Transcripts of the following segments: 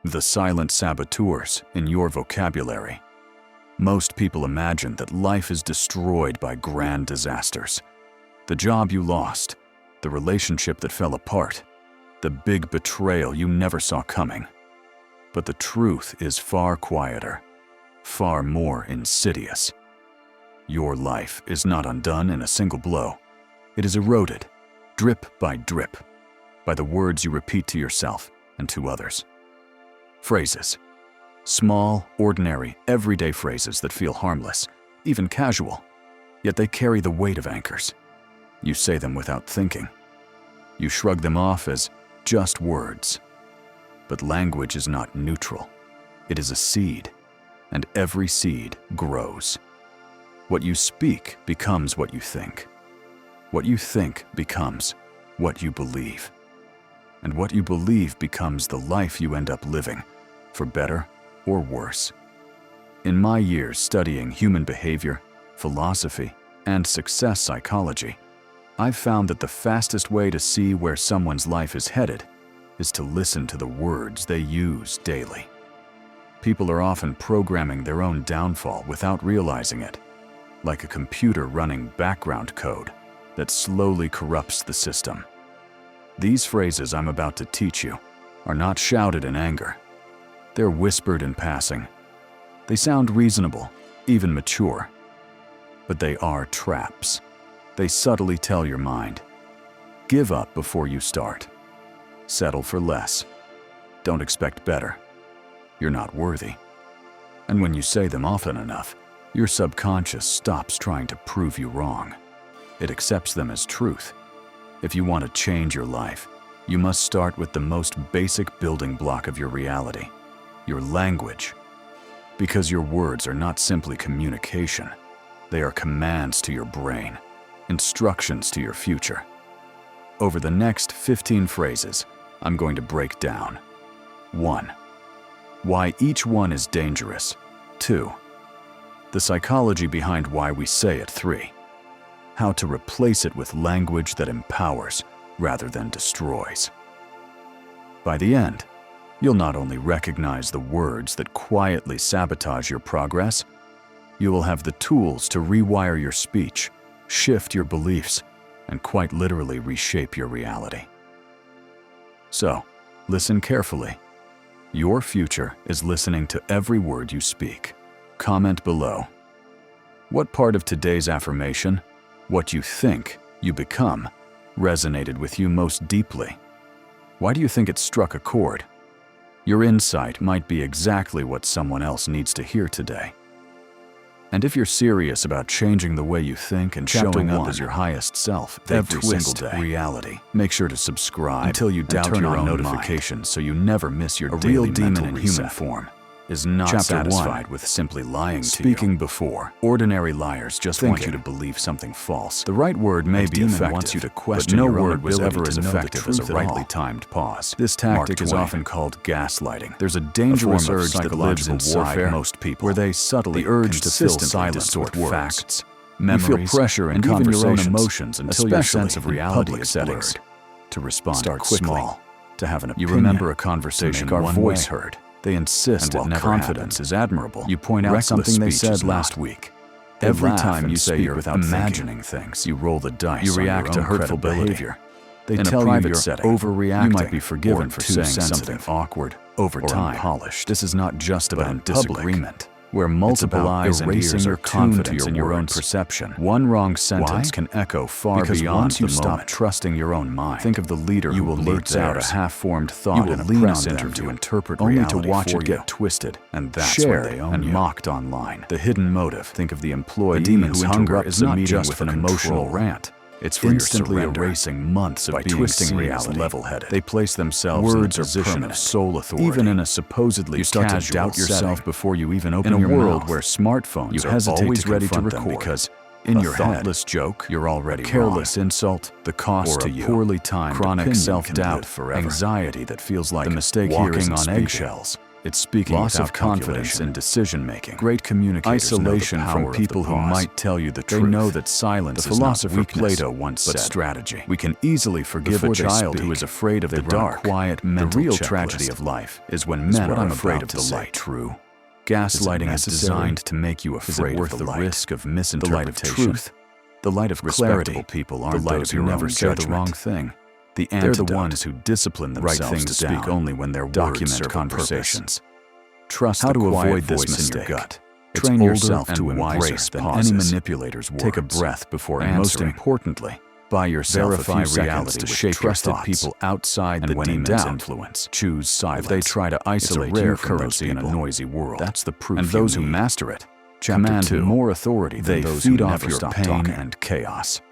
The silent saboteurs in your vocabulary. Most people imagine that life is destroyed by grand disasters. The job you lost, the relationship that fell apart, the big betrayal you never saw coming. But the truth is far quieter, far more insidious. Your life is not undone in a single blow. It is eroded, drip by drip, by the words you repeat to yourself and to others. Phrases. Small, ordinary, everyday phrases that feel harmless, even casual, yet they carry the weight of anchors. You say them without thinking. You shrug them off as just words. But language is not neutral. It is a seed, and every seed grows. What you speak becomes what you think. What you think becomes what you believe. And what you believe becomes the life you end up living, for better or worse. In my years studying human behavior, philosophy, and success psychology, I've found that the fastest way to see where someone's life is headed is to listen to the words they use daily. People are often programming their own downfall without realizing it, like a computer running background code that slowly corrupts the system. These phrases I'm about to teach you are not shouted in anger. They're whispered in passing. They sound reasonable, even mature. But they are traps. They subtly tell your mind, give up before you start. Settle for less. Don't expect better. You're not worthy. And when you say them often enough, your subconscious stops trying to prove you wrong. It accepts them as truth. If you want to change your life, you must start with the most basic building block of your reality, your language. Because your words are not simply communication. They are commands to your brain, instructions to your future. Over the next 15 phrases, I'm going to break down. 1. Why each one is dangerous. 2. The psychology behind why we say it. 3. How to replace it with language that empowers rather than destroys. By the end, you'll not only recognize the words that quietly sabotage your progress, you will have the tools to rewire your speech, shift your beliefs, and quite literally reshape your reality. So, listen carefully. Your future is listening to every word you speak. Comment below. What part of today's affirmation, what you think you become, resonated with you most deeply? Why do you think it struck a chord? Your insight might be exactly what someone else needs to hear today. And if you're serious about changing the way you think and showing up as your highest self every single day, reality, make sure to subscribe until you doubt your own notifications so you never miss your daily real demon in human form is not satisfied with simply lying to you. Speaking before, ordinary liars just want you to believe something false. The right word may be effective, wants you to question but no word was ever as effective as a rightly timed pause. This tactic is often called gaslighting. There's a dangerous urge that lives inside most people, where they subtly the urge to fill silence with facts, memories, you feel pressure and even your own emotions until your sense of reality is blurred. To respond quickly, small, to have an opinion, you remember a conversation, our voice heard. They insist that confidence is admirable. You point out something they said last week. Every time you say you're without imagining things, you roll the dice. You react to hurtful behavior. They tell you you're overreacting. You might be forgiven for saying something awkward, over time, polished. This is not just about disagreement, where multiple eyes and ears are confidence in your own perception. One wrong sentence can echo far beyond once you stop trusting your own mind. Think of the leader who blurts out a half-formed thought in a press interview to interpret reality only to watch it get twisted, and that's when they own you. Mocked online. The hidden motive. Think of the employee whose hunger is not just with an emotional rant. It's for instantly erasing months of by twisting reality level-headed. They place themselves in a position of sole authority. Even in a supposedly you start to doubt yourself before you even open your mouth. In a world where smartphones are always ready to record because in your thoughtless joke, you're already careless insult, the cost to you, poorly timed chronic self-doubt forever, anxiety that feels like the mistake walking on eggshells. It's speaking loss of confidence in decision-making, great communicators, isolation from people who might tell you the truth. They know that silence is not weakness, Plato once said, but strategy. We can easily forgive a child who is afraid of the dark. Quiet mental the real tragedy of life is when men are afraid of the light. True. Gaslighting is designed to make you afraid of the risk of misinterpretation. The light of truth, the light of clarity. People aren't those who never say the wrong thing. They're the ones who discipline themselves write things to speak only when their words serve conversations. Trust how to avoid this mistake. In your gut. Train yourself to embrace any manipulator's words. Take a breath before answering. Most importantly, buy yourself verify a few reality to shape trusted people outside and the demon's influence. Choose silence. If they try to isolate you from those people in a noisy world, that's the proof. And those who master it command more authority than those who never stop pain and chaos.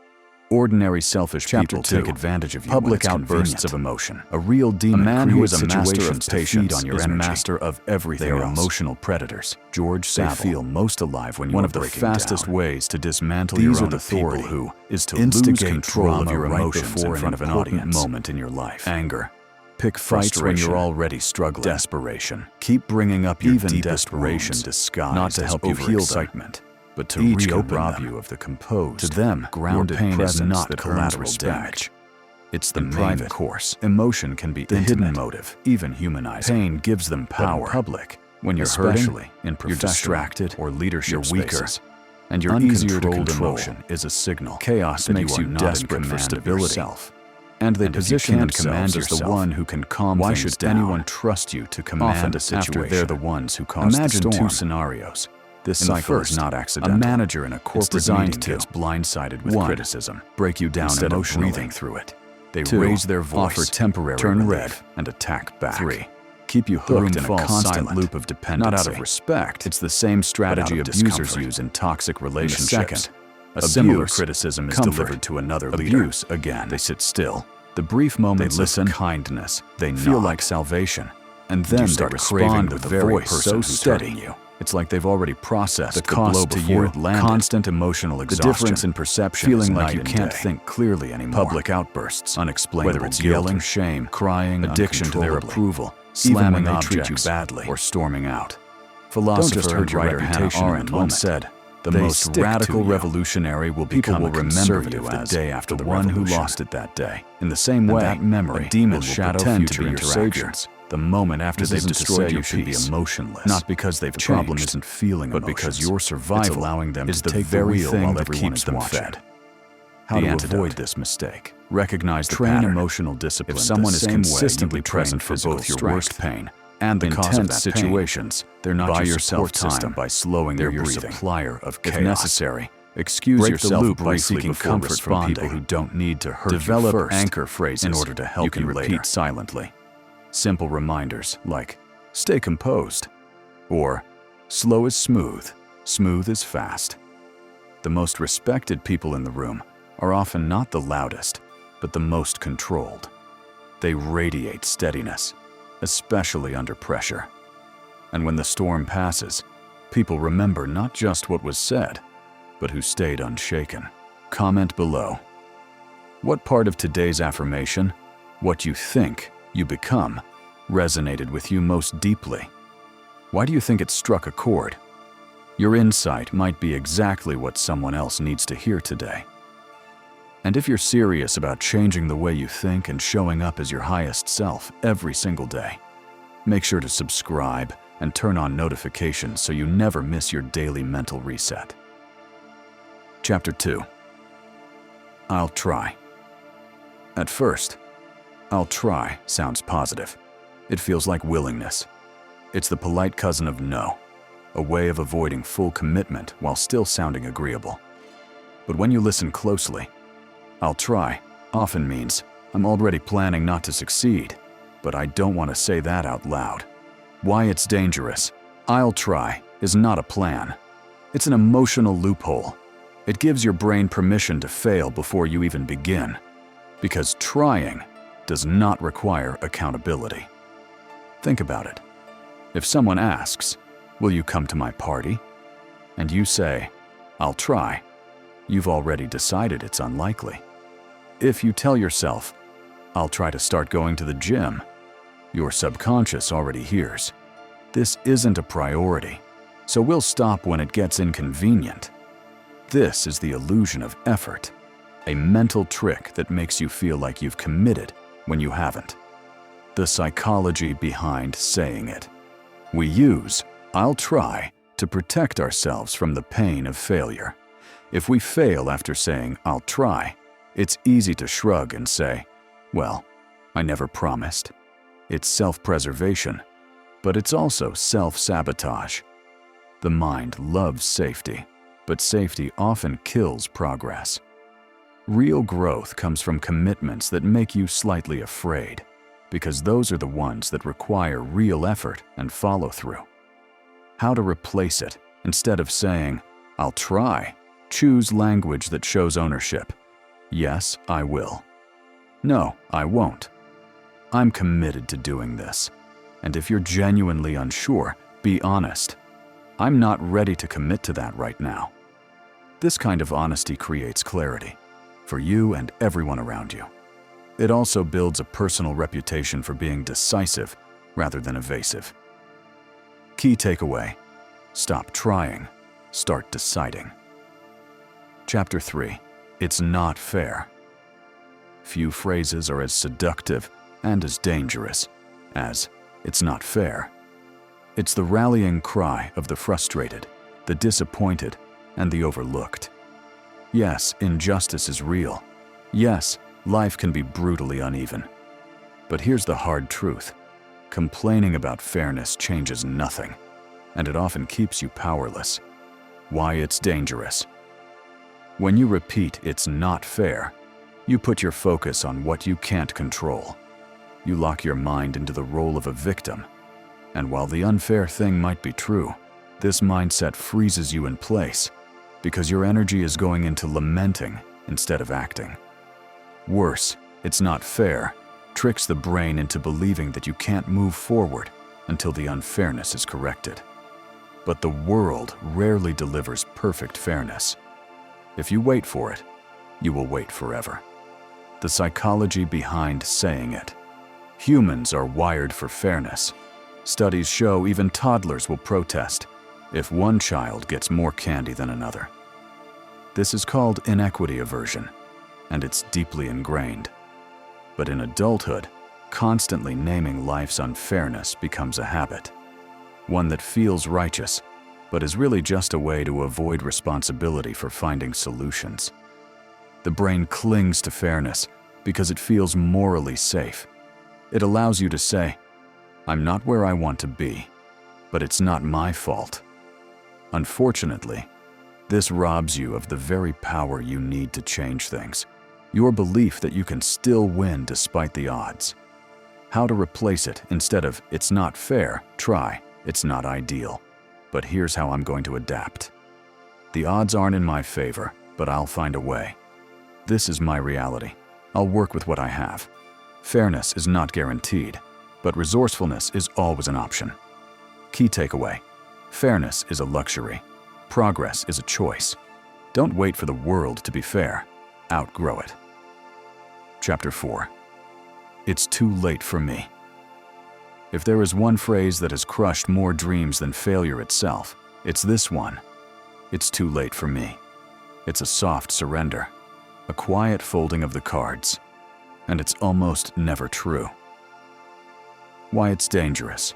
Ordinary selfish people take advantage of you. Public outbursts of emotion. A real demon. A man who is a master of patience on your is master of everything. They are emotional predators. George Savile. They feel most alive when you are breaking down. One of the fastest ways to dismantle your own authority is to lose control of your emotions in front of an audience. Moment in your life. Anger. Pick fights when you're already struggling. Desperation. Keep bringing up your even desperation disguised not to help you heal excitement, but to reopen rob you of the composed. To them, grounded pain is not the collateral damage. It's the private course. Emotion can be the hidden motive, even humanized. Pain gives them power. In public, when you're hurting, you're distracted, or leadership you're weaker, and you're easier to control. Emotion is a signal. Chaos makes you desperate for stability. And they position themselves as the one who can calm things down. Why should anyone trust you to command a situation? After they're the ones who cause the storm. Imagine two scenarios. This cycle is not accidental. A manager in a corporate meeting gets blindsided with criticism, break you down instead of breathing through it. They raise their voice, offer temporary turn red, and attack back. 3. Keep you hooked in a constant loop of dependency. Not out of respect. It's the same strategy abusers use in toxic relationships. A similar criticism is delivered to another leader. Abuse again. They sit still. The brief moments of kindness, they feel like salvation, and then they respond with the very person so steady you. It's like they've already processed the cost to you, constant emotional exhaustion, the difference in perception, feeling like you can't think clearly anymore. Public outbursts, unexplainable, whether it's yelling, shame, crying, addiction to their approval, slamming objects, badly, or storming out. Philosopher and writer Hannah Arendt once said, "The most radical revolutionary will become a conservative the day after the one who lost it that day." In the same way, that memory, a demon will shadow future interactions. The moment after they've destroyed you should be emotionless. Not because they've changed, the problem isn't feeling but because your survival allowing them to take the wheel while everyone keeps them fed. How to avoid this mistake? Recognize the pattern. Emotional discipline. If someone is consistently present for both your worst pain and the intense situations, they're not your support system by slowing their breathing. Supplier of chaos. If necessary, excuse yourself by seeking comfort from people who don't need to hurt you first. Develop anchor phrases in order to help you repeat silently. Simple reminders like, stay composed, or slow is smooth, smooth is fast. The most respected people in the room are often not the loudest, but the most controlled. They radiate steadiness, especially under pressure. And when the storm passes, people remember not just what was said, but who stayed unshaken. Comment below. What part of today's affirmation, what you think you become, resonated with you most deeply? Why do you think it struck a chord? Your insight might be exactly what someone else needs to hear today. And if you're serious about changing the way you think and showing up as your highest self every single day, make sure to subscribe and turn on notifications so you never miss your daily mental reset. Chapter 2. I'll try. At first, I'll try sounds positive. It feels like willingness. It's the polite cousin of no, a way of avoiding full commitment while still sounding agreeable. But when you listen closely, I'll try often means I'm already planning not to succeed, but I don't want to say that out loud. Why it's dangerous. I'll try is not a plan. It's an emotional loophole. It gives your brain permission to fail before you even begin, because trying does not require accountability. Think about it. If someone asks, "Will you come to my party?" and you say, "I'll try," you've already decided it's unlikely. If you tell yourself, "I'll try to start going to the gym," your subconscious already hears, This isn't a priority, so we'll stop when it gets inconvenient. This is the illusion of effort, a mental trick that makes you feel like you've committed when you haven't. The psychology behind saying it. We use "I'll try" to protect ourselves from the pain of failure. If we fail after saying "I'll try," it's easy to shrug and say, "Well, I never promised." It's self-preservation, but it's also self-sabotage. The mind loves safety, but safety often kills progress. Real growth comes from commitments that make you slightly afraid, because those are the ones that require real effort and follow-through. How to replace it? Instead of saying, "I'll try," choose language that shows ownership. Yes, I will. No, I won't. I'm committed to doing this. And if you're genuinely unsure, be honest. I'm not ready to commit to that right now. This kind of honesty creates clarity for you and everyone around you. It also builds a personal reputation for being decisive rather than evasive. Key takeaway: stop trying, start deciding. Chapter 3. It's not fair. Few phrases are as seductive and as dangerous as "it's not fair." It's the rallying cry of the frustrated, the disappointed, and the overlooked. Yes, injustice is real. Yes, life can be brutally uneven. But here's the hard truth. Complaining about fairness changes nothing, and it often keeps you powerless. Why it's dangerous. When you repeat "it's not fair," you put your focus on what you can't control. You lock your mind into the role of a victim. And while the unfair thing might be true, this mindset freezes you in place because your energy is going into lamenting instead of acting. Worse, "it's not fair" tricks the brain into believing that you can't move forward until the unfairness is corrected. But the world rarely delivers perfect fairness. If you wait for it, you will wait forever. The psychology behind saying it. Humans are wired for fairness. Studies show even toddlers will protest if one child gets more candy than another. This is called inequity aversion, and it's deeply ingrained. But in adulthood, constantly naming life's unfairness becomes a habit, one that feels righteous, but is really just a way to avoid responsibility for finding solutions. The brain clings to fairness because it feels morally safe. It allows you to say, "I'm not where I want to be, but it's not my fault." Unfortunately, this robs you of the very power you need to change things, your belief that you can still win despite the odds. How to replace it? Instead of "it's not fair," try "it's not ideal, but here's how I'm going to adapt." The odds aren't in my favor, but I'll find a way. This is my reality. I'll work with what I have. Fairness is not guaranteed, but resourcefulness is always an option. Key takeaway: fairness is a luxury. Progress is a choice. Don't wait for the world to be fair. Outgrow it. Chapter 4. It's too late for me. If there is one phrase that has crushed more dreams than failure itself, it's this one. It's too late for me. It's a soft surrender, a quiet folding of the cards, and it's almost never true. Why it's dangerous.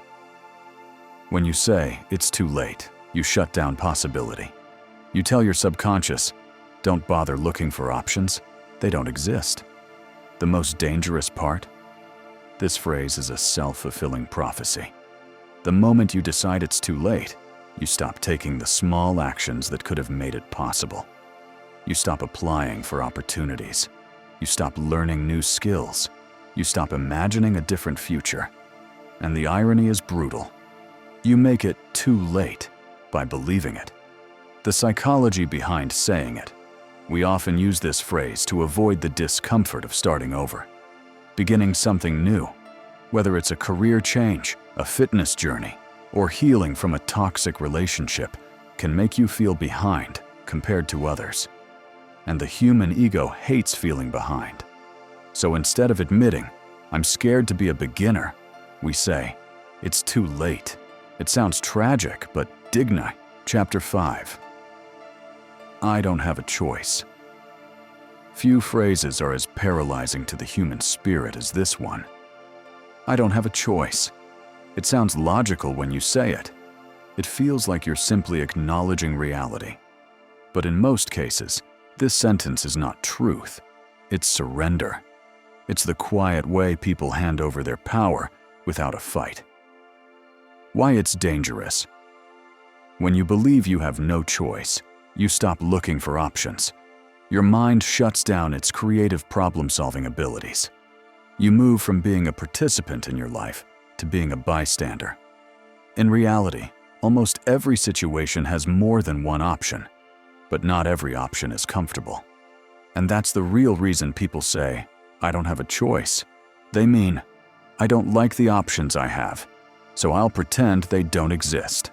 When you say "it's too late," you shut down possibility. You tell your subconscious, "Don't bother looking for options. They don't exist." The most dangerous part? This phrase is a self-fulfilling prophecy. The moment you decide it's too late, you stop taking the small actions that could have made it possible. You stop applying for opportunities. You stop learning new skills. You stop imagining a different future. And the irony is brutal. You make it too late by believing it. The psychology behind saying it. We often use this phrase to avoid the discomfort of starting over, beginning something new, whether it's a career change, a fitness journey, or healing from a toxic relationship, can make you feel behind compared to others. And the human ego hates feeling behind. So instead of admitting, "I'm scared to be a beginner," we say, "It's too late." It sounds tragic, but Digna, Chapter 5. I don't have a choice. Few phrases are as paralyzing to the human spirit as this one. I don't have a choice. It sounds logical when you say it. It feels like you're simply acknowledging reality. But in most cases, this sentence is not truth. It's surrender. It's the quiet way people hand over their power without a fight. Why it's dangerous. When you believe you have no choice, you stop looking for options. Your mind shuts down its creative problem-solving abilities. You move from being a participant in your life to being a bystander. In reality, almost every situation has more than one option, but not every option is comfortable. And that's the real reason people say, I don't have a choice. They mean, I don't like the options I have, so I'll pretend they don't exist.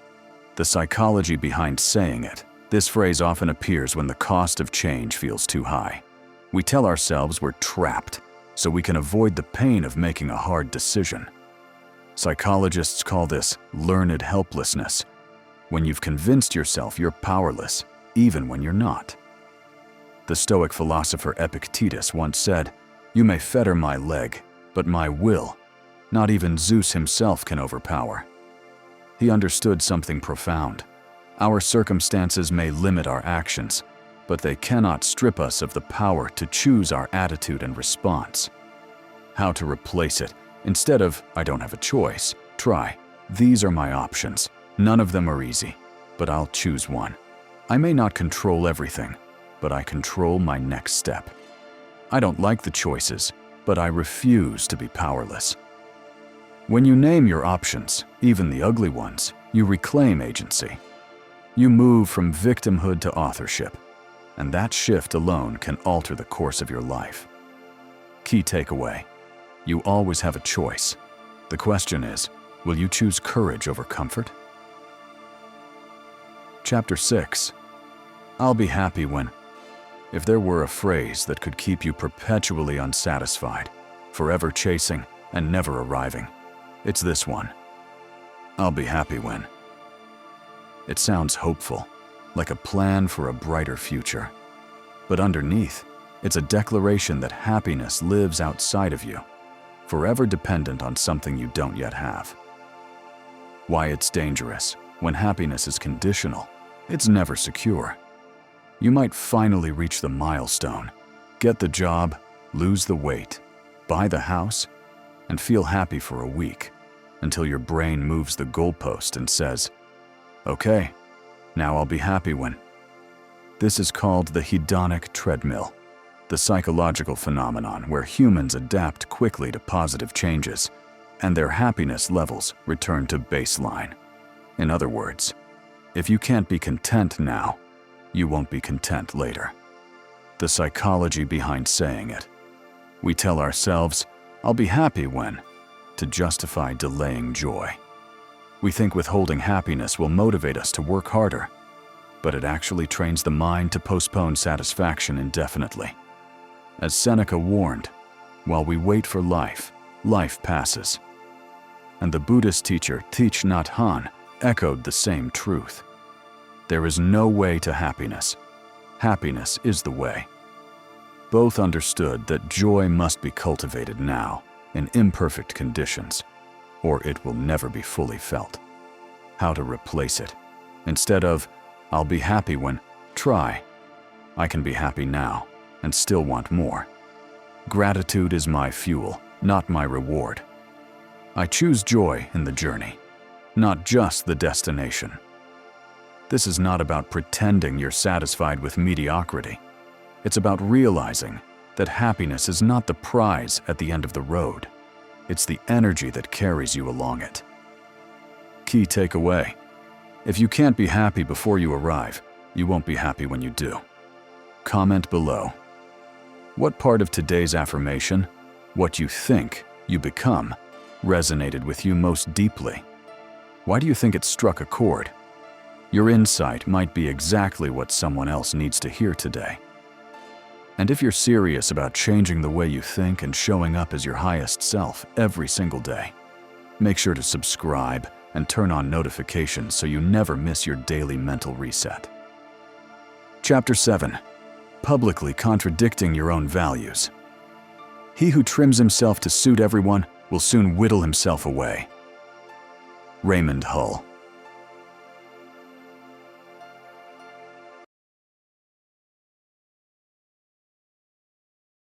The psychology behind saying it. This phrase often appears when the cost of change feels too high. We tell ourselves we're trapped, so we can avoid the pain of making a hard decision. Psychologists call this learned helplessness, when you've convinced yourself you're powerless, even when you're not. The Stoic philosopher Epictetus once said, "You may fetter my leg, but my will, not even Zeus himself can overpower." He understood something profound. Our circumstances may limit our actions, but they cannot strip us of the power to choose our attitude and response. How to replace it? Instead of, I don't have a choice, try, these are my options. None of them are easy, but I'll choose one. I may not control everything, but I control my next step. I don't like the choices, but I refuse to be powerless. When you name your options, even the ugly ones, you reclaim agency. You move from victimhood to authorship, and that shift alone can alter the course of your life. Key takeaway: you always have a choice. The question is, will you choose courage over comfort? Chapter 6. I'll be happy when. If there were a phrase that could keep you perpetually unsatisfied, forever chasing and never arriving, it's this one. I'll be happy when. It sounds hopeful, like a plan for a brighter future. But underneath, it's a declaration that happiness lives outside of you, forever dependent on something you don't yet have. Why it's dangerous. When happiness is conditional, it's never secure. You might finally reach the milestone, get the job, lose the weight, buy the house, and feel happy for a week, until your brain moves the goalpost and says, okay, now I'll be happy when. This is called the hedonic treadmill, the psychological phenomenon where humans adapt quickly to positive changes, and their happiness levels return to baseline. In other words, if you can't be content now, you won't be content later. The psychology behind saying it. We tell ourselves, I'll be happy when, to justify delaying joy. We think withholding happiness will motivate us to work harder, but it actually trains the mind to postpone satisfaction indefinitely. As Seneca warned, while we wait for life, life passes. And the Buddhist teacher Thich Nhat Hanh echoed the same truth. There is no way to happiness. Happiness is the way. Both understood that joy must be cultivated now, in imperfect conditions, or it will never be fully felt. How to replace it. Instead of, I'll be happy when, try, I can be happy now and still want more. Gratitude is my fuel, not my reward. I choose joy in the journey, not just the destination. This is not about pretending you're satisfied with mediocrity. It's about realizing that happiness is not the prize at the end of the road. It's the energy that carries you along it. Key takeaway: if you can't be happy before you arrive, you won't be happy when you do. Comment below. What part of today's affirmation, what you think you become, resonated with you most deeply? Why do you think it struck a chord? Your insight might be exactly what someone else needs to hear today. And if you're serious about changing the way you think and showing up as your highest self every single day, make sure to subscribe and turn on notifications so you never miss your daily mental reset. Chapter 7. Publicly contradicting your own values. He who trims himself to suit everyone will soon whittle himself away. Raymond Hull.